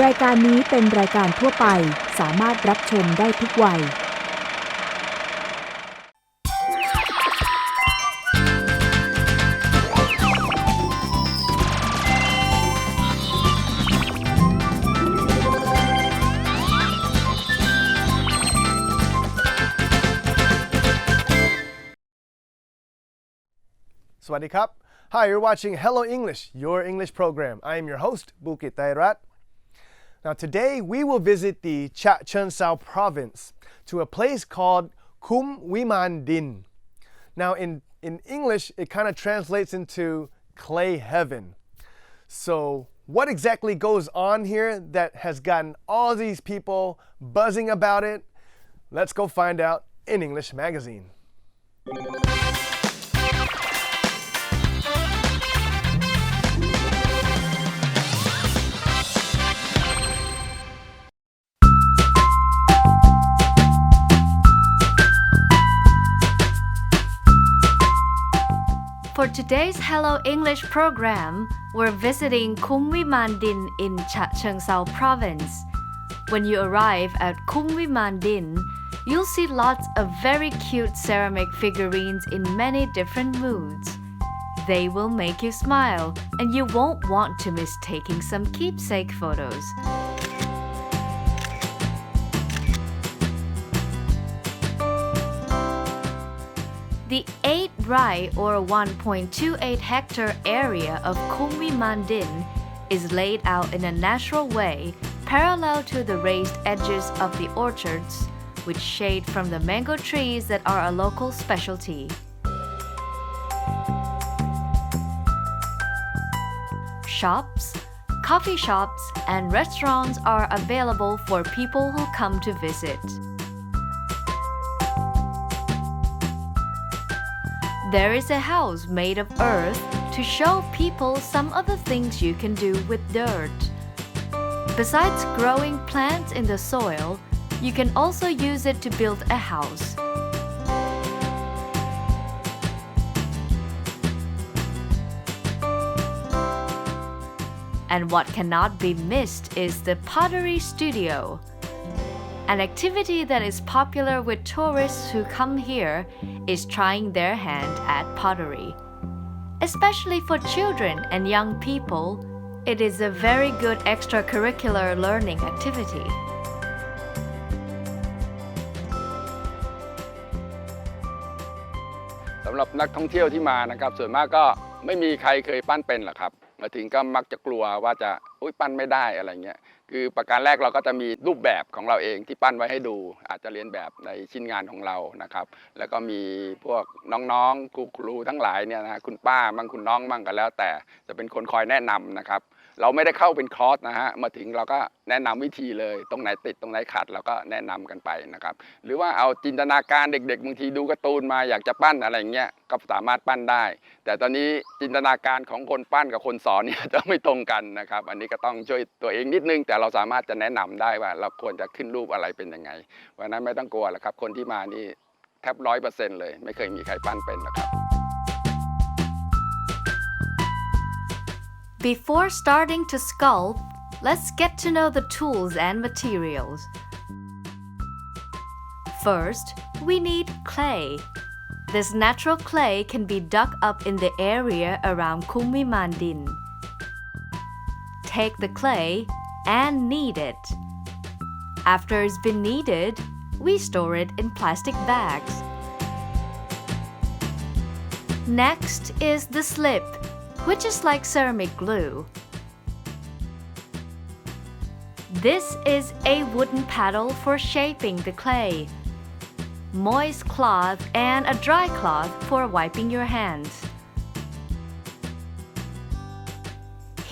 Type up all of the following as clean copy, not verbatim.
รายการนี้เป็นรายการทั่วไปสามารถรับชมได้ทุกวัยสวัสดีครับ Hi, you're watching Hello English, your English program. I am your host, Bukit Tayrat. Now today we will visit the Chachengsao province to a place called Kum Wiman Din. Now in English, it kind of translates into clay heaven. So what exactly goes on here that has gotten all these people buzzing about it? Let's go find out in English Magazine. For today's Hello English program, we're visiting Kum Wiman Din in Chachengsao province. When you arrive at Kum Wiman Din, you'll see lots of very cute ceramic figurines in many different moods. They will make you smile, and you won't want to miss taking some keepsake photos. The 8 rai or 1.28 hectare area of Kum Wiman Din is laid out in a natural way parallel to the raised edges of the orchards, with shade from the mango trees that are a local specialty. Shops, coffee shops, and restaurants are available for people who come to visit. There is a house made of earth to show people some of the things you can do with dirt. Besides growing plants in the soil, you can also use it to build a house. And what cannot be missed is the pottery studio. An activity that is popular with tourists who come here is trying their hand at pottery. Especially for children and young people, it is a very good extracurricular learning activity. สำหรับนักท่องเที่ยวที่มานะครับส่วนมากก็ไม่มีใครเคยปั้นเป็นหรอกครับมาถึงก็มักจะกลัวว่าจะปั้นไม่ได้อะไรเงี้ยคือประการแรกเราก็จะมีรูปแบบของเราเองที่ปั้นไว้ให้ดูอาจจะเรียนแบบในชิ้นงานของเรานะครับแล้วก็มีพวกน้องๆครูทั้งหลายเนี่ยนะคุณป้ามั่งคุณน้องมั่งกันแล้วแต่จะเป็นคนคอยแนะนำนะครับเราไม่ได้เข้าเป็นคอร์สนะฮะมาถึงเราก็แนะนำวิธีเลยตรงไหนติดตรงไหนขัดเราก็แนะนำกันไปนะครับหรือว่าเอาจินตนาการเด็กๆบางทีดูการ์ตูนมาอยากจะปั้นอะไรเงี้ยก็สามารถปั้นได้แต่ตอนนี้จินตนาการของคนปั้นกับคนสอนเนี่ยจะไม่ตรงกันนะครับอันนี้ก็ต้องช่วยตัวเองนิดนึงแต่เราสามารถจะแนะนำได้ว่าเราควรจะขึ้นรูปอะไรเป็นยังไงเพราะนั้นไม่ต้องกลัวหรอกครับคนที่มานี่แทบ100%เลยไม่เคยมีใครปั้นเป็นหรอกครับBefore starting to sculpt, let's get to know the tools and materials. First, we need clay. This natural clay can be dug up in the area around Kum Wiman Din. Take the clay and knead it. After it's been kneaded, we store it in plastic bags. Next is the slip, which is like ceramic glue. This is a wooden paddle for shaping the clay, moist cloth and a dry cloth for wiping your hands.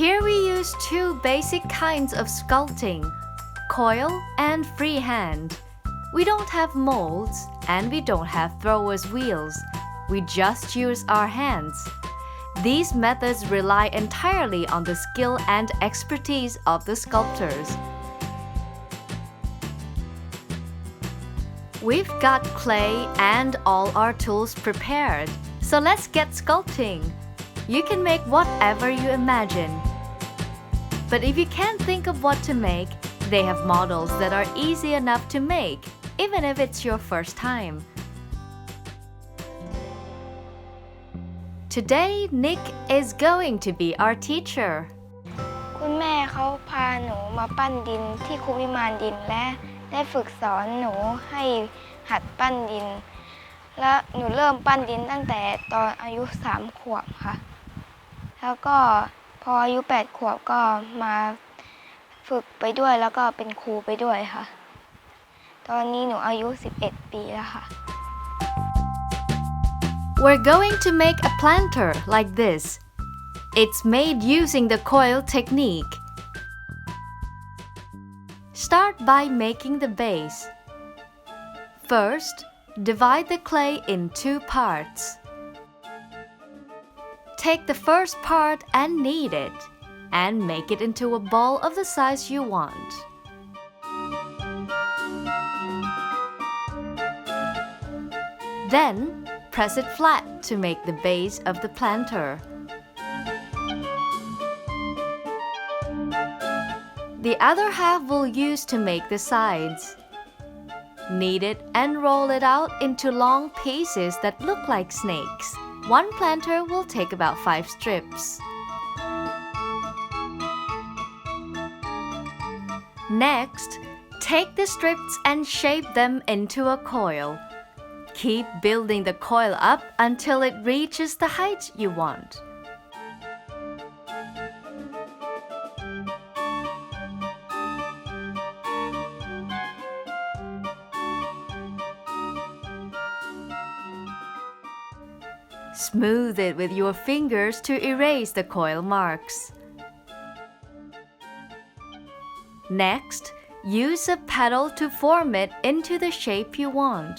Here we use two basic kinds of sculpting, coil and freehand. We don't have molds and we don't have thrower's wheels. We just use our hands.These methods rely entirely on the skill and expertise of the sculptors. We've got clay and all our tools prepared, so let's get sculpting. You can make whatever you imagine. But if you can't think of what to make, they have models that are easy enough to make, even if it's your first time. Today, Nick is going to be our teacher. คุณแม่เขาพาหนูมาปั้นดินที่ครูวิมานดินและได้ฝึกสอนหนูให้หัดปั้นดินและหนูเริ่มปั้นดินตั้งแต่ตอนอายุ3 ขวบค่ะแล้วก็พออายุ8 ขวบก็มาฝึกไปด้วยแล้วก็เป็นครูไปด้วยค่ะตอนนี้หนูอายุ11 ปีแล้วค่ะ We're going to make a planter like this. It's made using the coil technique. Start by making the base. First, divide the clay in 2 parts. Take the first part and knead it, and make it into a ball of the size you want. Then, press it flat to make the base of the planter. The other half we'll use to make the sides. Knead it and roll it out into long pieces that look like snakes. One planter will take about 5 strips. Next, take the strips and shape them into a coil. Keep building the coil up until it reaches the height you want. Smooth it with your fingers to erase the coil marks. Next, use a pedal to form it into the shape you want.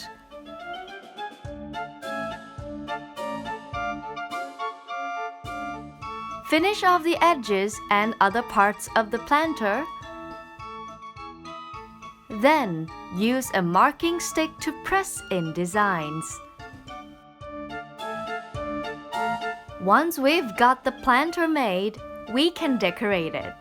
Finish off the edges and other parts of the planter. Then, use a marking stick to press in designs. Once we've got the planter made, we can decorate it.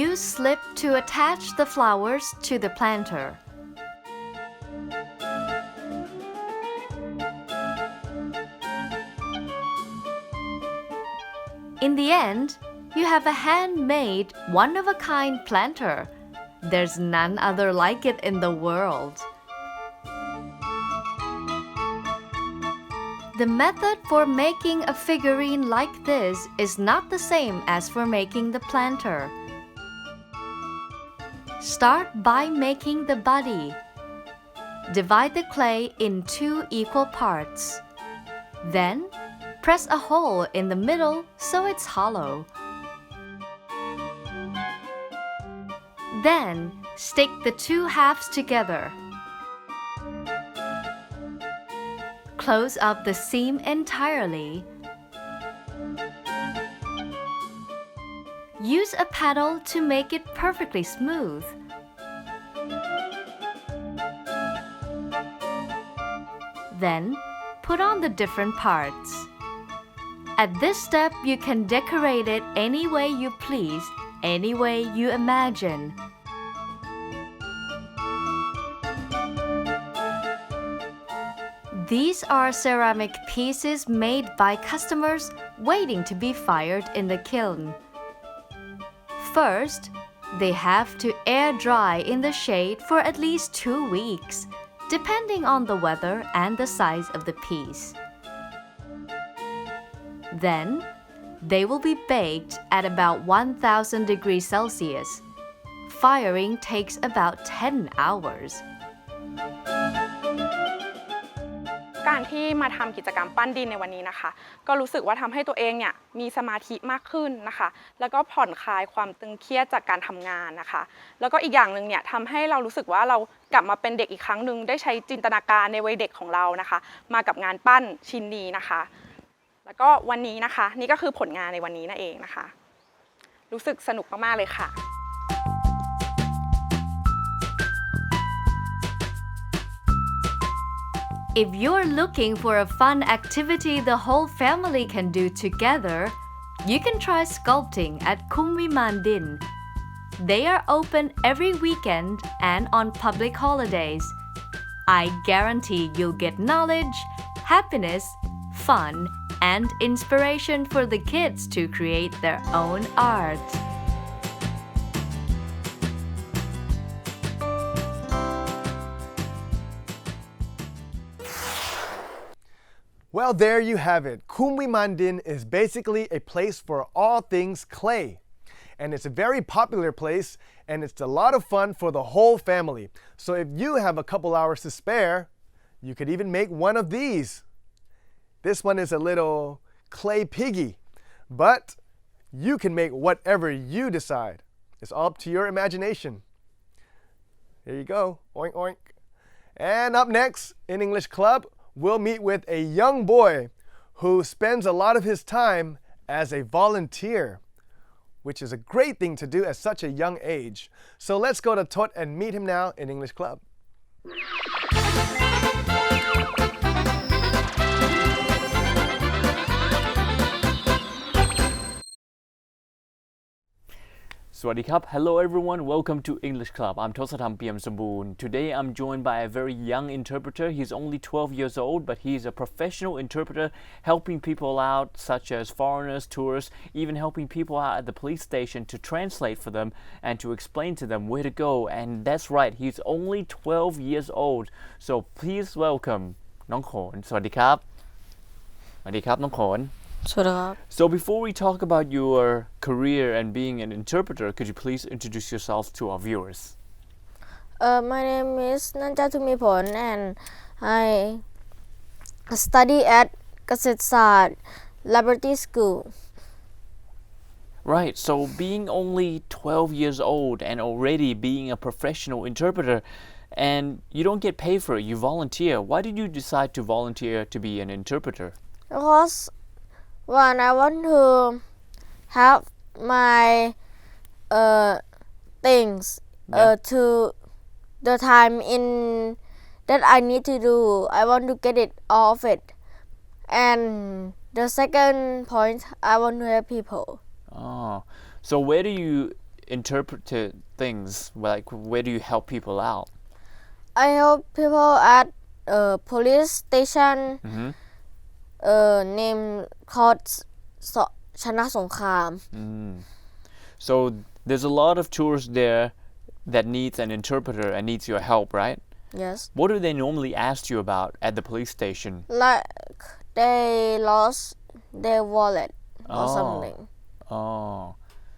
Use slip to attach the flowers to the planter. In the end, you have a handmade, one-of-a-kind planter. There's none other like it in the world. The method for making a figurine like this is not the same as for making the planter. Start by making the body. Divide the clay in 2 equal parts. Then, press a hole in the middle so it's hollow. Then, stick the 2 halves together. Close up the seam entirely. Use a paddle to make it perfectly smooth. Then, put on the different parts. At this step, you can decorate it any way you please, any way you imagine. These are ceramic pieces made by customers waiting to be fired in the kiln. First, they have to air dry in the shade for at least 2 weeks, depending on the weather and the size of the piece. Then, they will be baked at about 1000 degrees Celsius. Firing takes about 10 hours. การที่มาทำกิจกรรมปั้นดินในวันนี้นะคะก็รู้สึกว่าทำให้ตัวเองเนี่ยมีสมาธิมากขึ้นนะคะแล้วก็ผ่อนคลายความตึงเครียดจากการทำงานนะคะแล้วก็อีกอย่างหนึ่งเนี่ยทำให้เรารู้สึกว่าเรากลับมาเป็นเด็กอีกครั้งหนึ่งได้ใช้จินตนาการในวัยเด็กของเรานะคะมากับงานปั้นชิ้นนี้นะคะแล้วก็วันนี้นะคะนี่ก็คือผลงานในวันนี้นั่นเองนะคะรู้สึกสนุกมากๆเลยค่ะ If you're looking for a fun activity the whole family can do together, you can try sculpting at Kumwi Mandin. They are open every weekend and on public holidays. I guarantee you'll get knowledge, happiness, fun, and inspiration for the kids to create their own art. Well, there you have it. Kumwi Mandin is basically a place for all things clay. And it's a very popular place, and it's a lot of fun for the whole family. So if you have a couple hours to spare, you could even make one of these. This one is a little clay piggy, but you can make whatever you decide. It's all up to your imagination. There you go. Oink, oink. And up next in English Club, we'll meet with a young boy who spends a lot of his time as a volunteer, which is a great thing to do at such a young age. So let's go to Tot and meet him now in English Club. Swadikap. Hello everyone, welcome to English Club. I'm Tosatham PM Samboon. Today I'm joined by a very young interpreter. He's only 12 years old, but he's a professional interpreter helping people out, such as foreigners, tourists, even helping people out at the police station to translate for them and to explain to them where to go. And that's right, he's only 12 years old. So please welcome น้องโขน Swadikap. Swadikap น้องโขน So before we talk about your career and being an interpreter, could you please introduce yourself to our viewers? My name is Nanjatumipon and I study at Kasetsad Laboratory School. Right, so being only 12 years old and already being a professional interpreter, and you don't get paid for it, you volunteer. Why did you decide to volunteer to be an interpreter? Because one, I want to have my things to the time in that I need to do. I want to get it all of it. And the second point, I want to help people. Oh, so where do you interpret things? Like, where do you help people out? I help people at police station. Name called Chana Songkham. So there's a lot of tourists there that needs an interpreter and needs your help, right? Yes. What do they normally ask you about at the police station? Like they lost their wallet or something. Oh,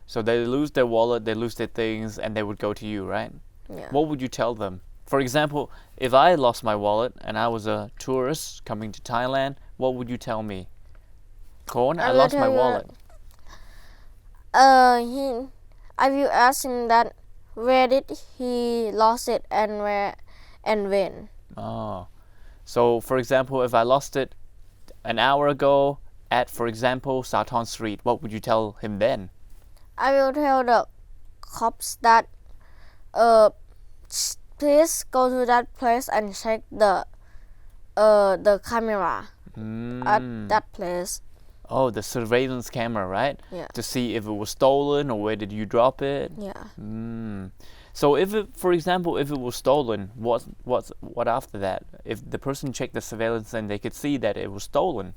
so they lose their wallet, they lose their things, and they would go to you, right? Yeah. What would you tell them? For example, if I lost my wallet and I was a tourist coming to Thailand, what would you tell me? Khon, I lost my wallet. I will ask him that where did he lost it and where and when. Oh, so for example, if I lost it an hour ago at, for example, Sathon Street, what would you tell him then? I will tell the cops that please go to that place and check the camera at that place. Oh, the surveillance camera, right? Yeah. To see if it was stolen or where did you drop it? Yeah. So if it, for example, if it was stolen, what after that? If the person checked the surveillance and they could see that it was stolen,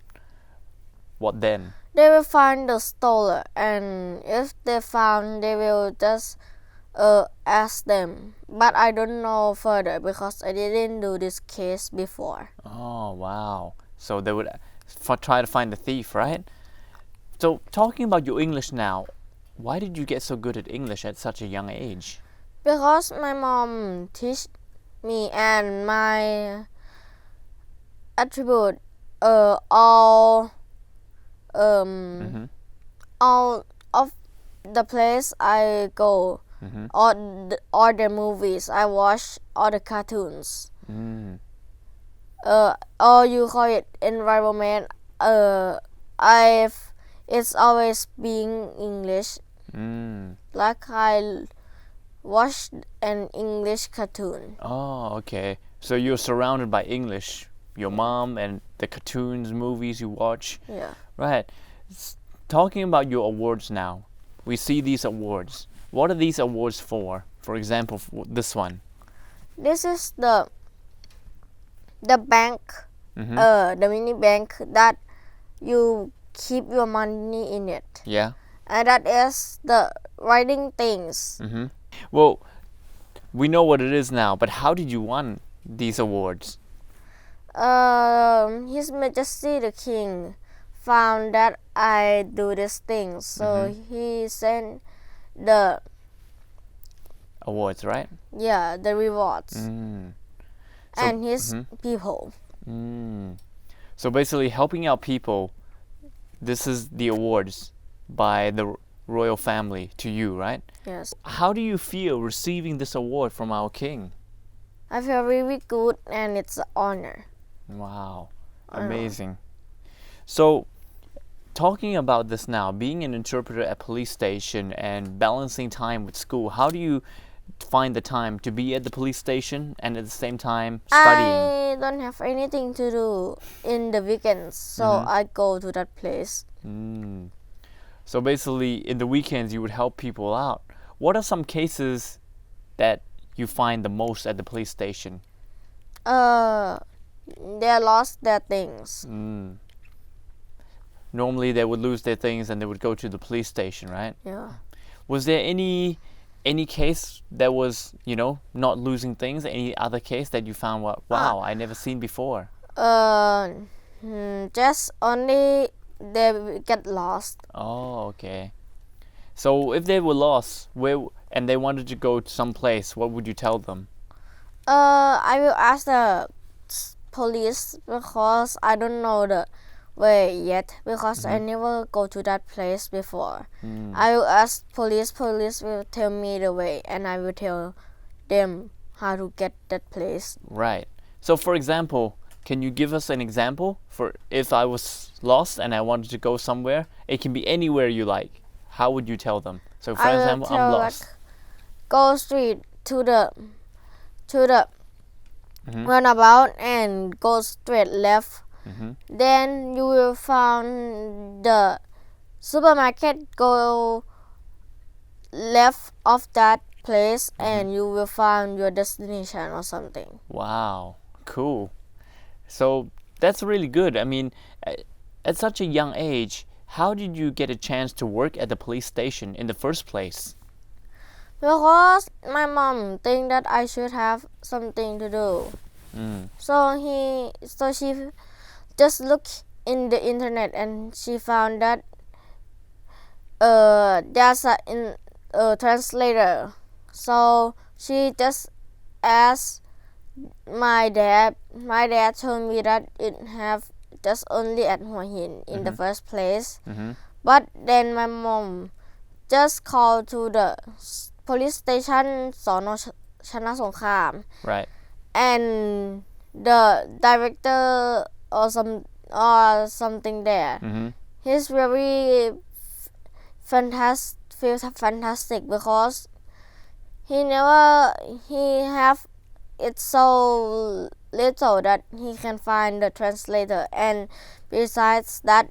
what then? They will find the stolen, and if they found, they will just ask them. But I don't know further because I didn't do this case before. Oh, wow. So they would try to find the thief, right? So talking about your English now, why did you get so good at English at such a young age? Because my mom teach me and my attribute all of the place I go, all the movies I watch, all the cartoons. Or you call it environment. It's always being English. Like I watched an English cartoon. Oh, okay. So you're surrounded by English your mom and the cartoons, movies you watch. Yeah. Right. Talking about your awards now, we see these awards. What are these awards for? For example, this one. This is the bank, the mini bank that you keep your money in it. Yeah. And that is the writing things. Well, we know what it is now, but how did you won these awards? His Majesty the King found that I do these things, so he sent the Awards, right? the rewards So- and his people. So basically, helping out people. This is the awards by the royal family to you, right? Yes, How do you feel receiving this award from our king? I feel really good and it's an honor. Wow, amazing. So, talking about this now, being an interpreter at police station and balancing time with school, how do you find the time to be at the police station and at the same time studying? I don't have anything to do in the weekends, so I go to that place. So basically, in the weekends, you would help people out. What are some cases that you find the most at the police station? They lost their things. Normally, they would lose their things and they would go to the police station, right? Yeah. Was there any case that was, not losing things? Any other case that you found, wow, I never seen before? Just only they get lost. Oh, okay. So if they were lost, and they wanted to go to some place, what would you tell them? I will ask the police because I don't know the way yet because I never go to that place before. I will ask police will tell me the way and I will tell them how to get that place. Right. So for example, can you give us an example for if I was lost and I wanted to go somewhere? It can be anywhere you like. How would you tell them? So for I will example, I'm tell lost. go straight to the runabout and go straight left. Then you will find the supermarket. Go left of that place and you will find your destination or something. Wow, cool. So that's really good. I mean, at such a young age, how did you get a chance to work at the police station in the first place? Because my mom think that I should have something to do. So she just looked in the internet and she found that there's a translator. So she just asked my dad. My dad told me that it have just only at Hua Hin in the first place. But then my mom just called to the police station สอนอ ชนะสงคราม Right. and the director or something there. He's very fantastic because he have it so little that he can find the translator, and besides that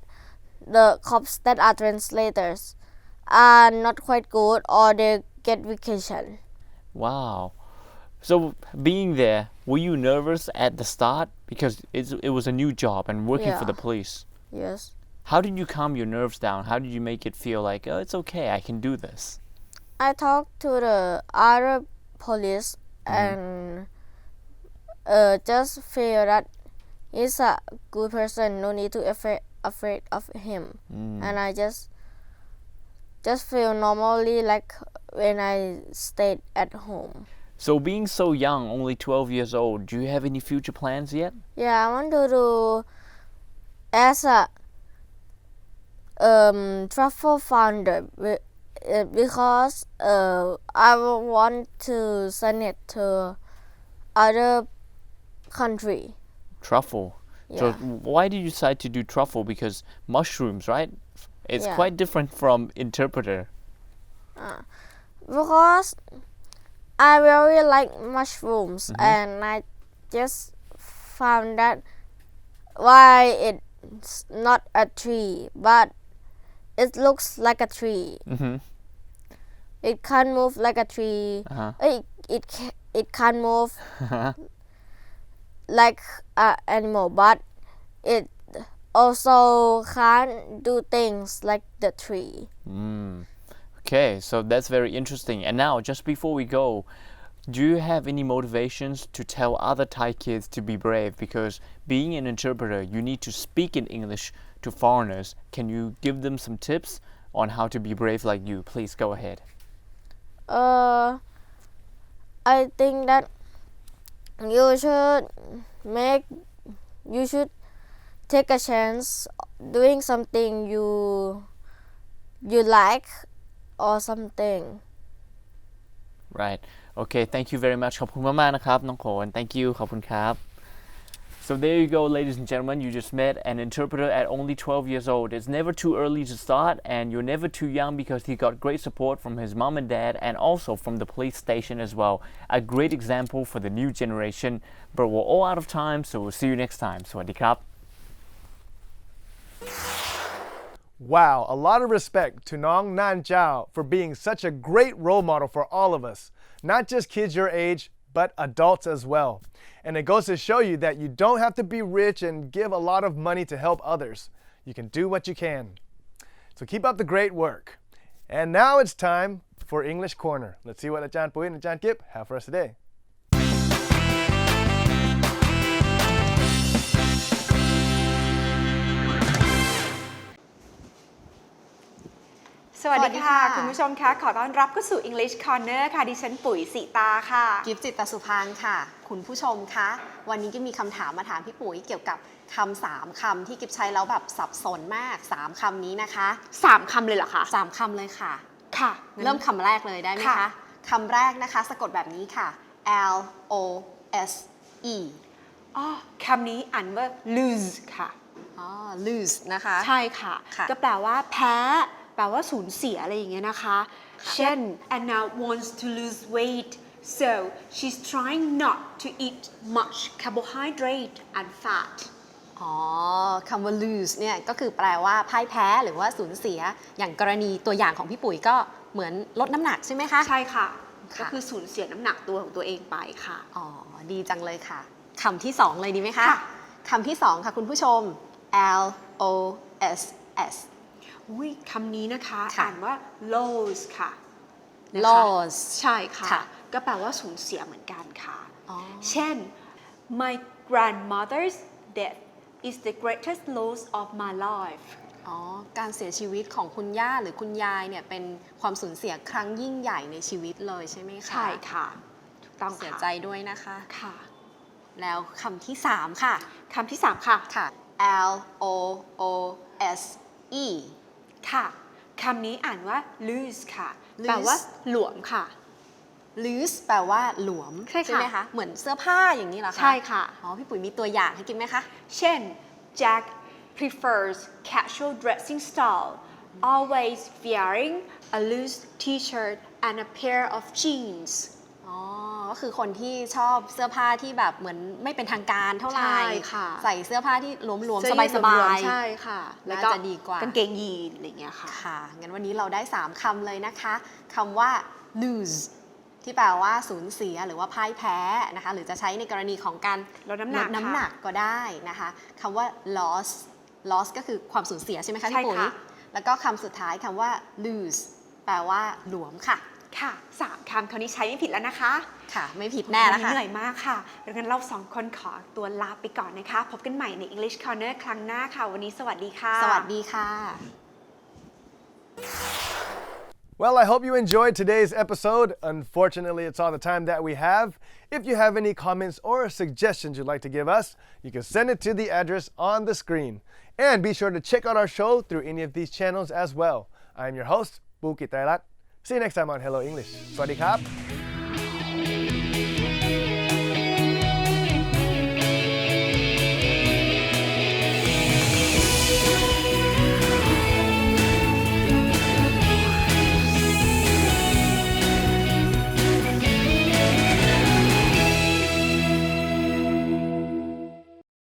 the cops that are translators are not quite good or they get vacation. Wow. So being there, were you nervous at the start because it was a new job and working for the police? Yes. How did you calm your nerves down? How did you make it feel like, oh, it's okay, I can do this? I talked to the other police and just feel that he's a good person, no need to afraid of him. And I just feel normally like when I stayed at home. So being so young, only 12 years old, do you have any future plans yet? Yeah, I want to do as a travel founder because I want to send it to other country. Truffle. Yeah. So why did you decide to do truffle? Because mushrooms, right? It's Yeah. quite different from interpreter. Because I really like mushrooms and I just found that why it's not a tree but it looks like a tree it can't move like a tree it can't move like an animal but it also can't do things like the tree Okay, so that's very interesting. And now, just before we go, do you have any motivations to tell other Thai kids to be brave? Because being an interpreter, you need to speak in English to foreigners. Can you give them some tips on how to be brave like you? Please go ahead. I think that you should take a chance doing something you like or something Right. Okay, thank you very much. ขอบคุณมากๆนะครับน้องโขน Thank you ขอบคุณครับ So there you go, ladies and gentlemen. You just met an interpreter at only 12 years old. It's never too early to start, and you're never too young because he got great support from his mom and dad and also from the police station as well. A great example for the new generation. But we're all out of time, so we'll see you next time. สวัสดีครับ Wow, a lot of respect to Nong Nan Chao for being such a great role model for all of us, not just kids your age, but adults as well. And it goes to show you that you don't have to be rich and give a lot of money to help others. You can do what you can. So keep up the great work. And now it's time for English Corner. Let's see what Ajahn Pui and Ajahn Kip have for us today. สวัสดีค่ะคุณผู้ชมคะขอต้อนรับเข้าสู่ English Corner ค่ะดิฉันปุ๋ยสีตาค่ะ กิฟต์จิตตสุพางค์ค่ะคุณผู้ชมคะวันนี้ก็มีคำถามมาถามพี่ปุ๋ยเกี่ยวกับคำ3 คำที่กิฟต์ใช้แล้วแบบสับสนมาก3 คำนี้นะคะ3 คำเลยเหรอคะ3 คำเลยค่ะค่ะเริ่มคำแรกเลยได้ไหมคะคำแรกนะคะสะกดแบบนี้ค่ะ L O S E อ๋อคำนี้อ่านว่า lose ค่ะlose นะคะใช่ค่ะก็แปลว่าแพ้แปลว่าสูญเสียอะไรอย่างเงี้ยนะคะเช่น Anna wants to lose weight so she's trying not to eat much carbohydrate and fat คำว่า lose เนี่ยก็คือแปลว่าพ่ายแพ้หรือว่าสูญเสียอย่างกรณีตัวอย่างของพี่ปุ๋ยก็เหมือนลดน้ำหนักใช่ไหมคะใช่ค่ะก็คือสูญเสียน้ำหนักตัวของตัวเองไปค่ะดีจังเลยค่ะคำที่2เลยดีไหมคะคำที่2ค่ะคุณผู้ชม L O S Sคำนี้นะคะอ่านว่า loss ค่ะ loss ใช่ค่ะก็แปลว่าสูญเสียเหมือนกันค่ะเช่น my grandmother's death is the greatest loss of my life การเสียชีวิตของคุณย่าหรือคุณยายเนี่ยเป็นความสูญเสียครั้งยิ่งใหญ่ในชีวิตเลยใช่ไหมคะใช่ค่ะถูกต้องเสียใจด้วยนะคะค่ะแล้วคำที่3ค่ะคำที่3ค่ะL O O S E ค่ะคำนี้อ่านว่า loose ค่ะแปลว่าหลวมค่ะ loose แปลว่าหลวมใช่ไหมคะเหมือนเสื้อผ้าอย่างนี้เหรอคะใช่ค่ะพี่ปุ๋ยมีตัวอย่างให้กินไหมคะเช่น Jack prefers casual dressing style always wearing a loose t-shirt and a pair of jeans ก็คือคนที่ชอบเสื้อผ้าที่แบบเหมือนไม่เป็นทางการเท่าไหร่ใส่เสื้อผ้าที่หลวมๆสบายๆใช่ค่ะแล้วก็จะดีกว่ากางเกงยีนอะไรเงี้ยค่ะงั้นวันนี้เราได้3 คำเลยนะคะคำว่า lose ที่แปลว่าสูญเสียหรือว่าพ่ายแพ้นะคะหรือจะใช้ในกรณีของการลดน้ำหนักก็ได้นะคะคำว่า loss ก็คือความสูญเสียใช่ไหมคะพี่ปุ๋ยแล้วก็คำสุดท้ายคำว่า lose แปลว่าหลวมค่ะ3 คำคราวนี้ใช้ไม่ผิดแล้วนะคะค่ะไม่ผิดแน่แล้วค่ะเหนื่อยมากค่ะดังนั้นเรา2 คนขอตัวลาไปก่อนนะคะพบกันใหม่ใน English Corner ครั้งหน้าค่ะวันนี้สวัสดีค่ะสวัสดีค่ะ Well, I hope you enjoyed today's episode. Unfortunately, it's all the time that we have. If you have any comments or suggestions you'd like to give us, you can send it to the address on the screen. And be sure to check out our show through any of these channels as well. I'm your host, Bukit Tairat. See you next time on Hello English. สวัสดีครับ